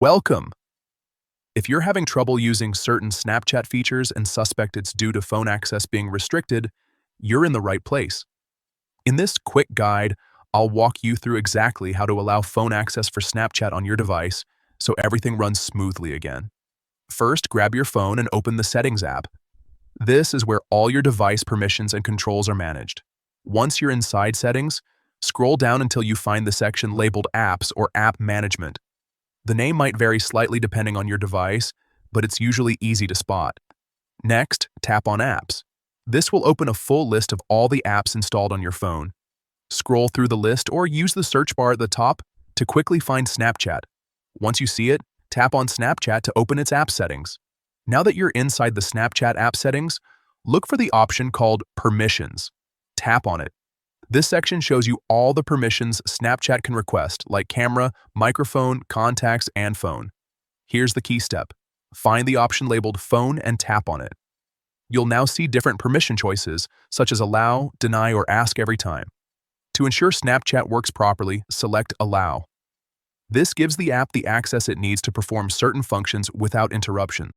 Welcome! If you're having trouble using certain Snapchat features and suspect it's due to phone access being restricted, you're in the right place. In this quick guide, I'll walk you through exactly how to allow phone access for Snapchat on your device so everything runs smoothly again. First, grab your phone and open the Settings app. This is where all your device permissions and controls are managed. Once you're inside Settings, scroll down until you find the section labeled Apps or App Management. The name might vary slightly depending on your device, but it's usually easy to spot. Next, tap on Apps. This will open a full list of all the apps installed on your phone. Scroll through the list or use the search bar at the top to quickly find Snapchat. Once you see it, tap on Snapchat to open its app settings. Now that you're inside the Snapchat app settings, look for the option called Permissions. Tap on it. This section shows you all the permissions Snapchat can request, like camera, microphone, contacts, and phone. Here's the key step. Find the option labeled Phone and tap on it. You'll now see different permission choices, such as Allow, Deny, or Ask every time. To ensure Snapchat works properly, select Allow. This gives the app the access it needs to perform certain functions without interruption.